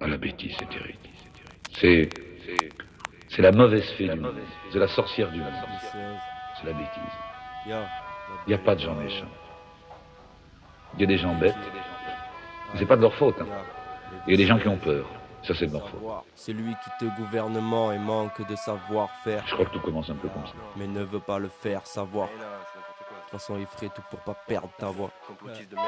Ah, la bêtise, c'est terrible. C'est la mauvaise fée du monde. C'est la sorcière du monde. C'est la bêtise. Il n'y a pas de gens méchants. Il y a des gens bêtes. C'est pas de leur faute. Hein. Il y a des gens qui ont peur. Ça, c'est de leur faute. C'est lui qui te gouvernement et manque de savoir-faire. Je crois que tout commence un peu comme ça. Mais ne veut pas le faire savoir. De toute façon, il ferait tout pour pas perdre ta voix. Complotiste de merde.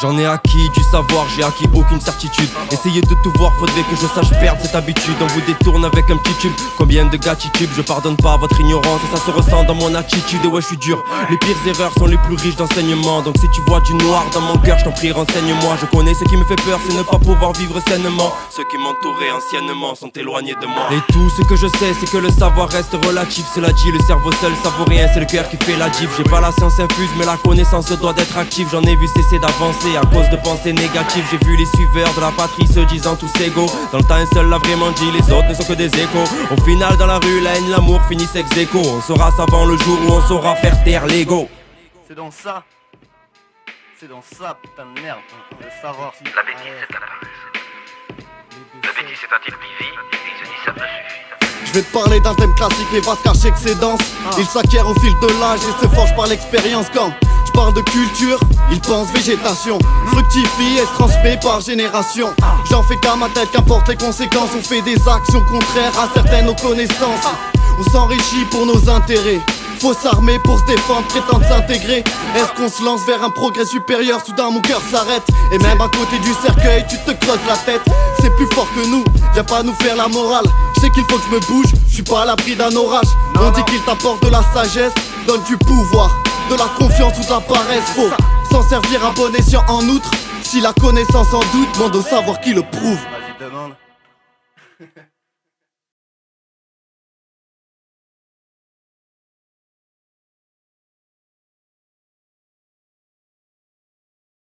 J'en ai acquis du savoir, j'ai acquis aucune certitude. Essayez de tout voir, faudrait que je sache perdre cette habitude. On vous détourne avec un petit tube, combien de gratitude. Je pardonne pas votre ignorance et ça se ressent dans mon attitude. Et ouais, je suis dur, les pires erreurs sont les plus riches d'enseignement. Donc si tu vois du noir dans mon cœur, je t'en prie, renseigne-moi. Je connais ce qui me fait peur, c'est ne pas pouvoir vivre sainement. Ceux qui m'entouraient anciennement sont éloignés de moi. Et tout ce que je sais, c'est que le savoir reste relatif. Cela dit, le cerveau seul, ça vaut rien, c'est le cœur qui fait la diff. J'ai pas la science infuse, mais la connaissance doit d'être active. J'en ai vu cesser d'avancer à cause de pensées négatives. J'ai vu les suiveurs de la patrie se disant tous égaux. Dans le temps un seul l'a vraiment dit, les autres ne sont que des échos. Au final dans la rue la haine, l'amour finissent ex aequo. On saura savant le jour où on saura faire taire l'ego. C'est dans ça, putain de merde, le savoir. La bêtise c'est cadavre. La bêtise c'est un type qui vit et il se dit ça me suffit. Je vais te parler d'un thème classique, les vases cachés que c'est dense. Il s'acquiert au fil de l'âge et se forge par l'expérience. Quand je parle de culture, il pense végétation. Fructifie et se transmet par génération. J'en fais qu'à ma tête, qu'importe les conséquences. On fait des actions contraires à certaines nos connaissances. On s'enrichit pour nos intérêts. Faut s'armer pour se défendre, prétendre s'intégrer. Est-ce qu'on se lance vers un progrès supérieur? Soudain mon cœur s'arrête. Et même à côté du cercueil, tu te creuses la tête. C'est plus fort que nous, viens pas nous faire la morale. Je sais qu'il faut que je me bouge, je suis pas à l'abri d'un orage. On dit qu'il t'apporte de la sagesse, donne du pouvoir, de la confiance ou de la paresse. Faut s'en servir à bon escient en outre. Si la connaissance en doute, demande au savoir qui le prouve. Vas-y demande.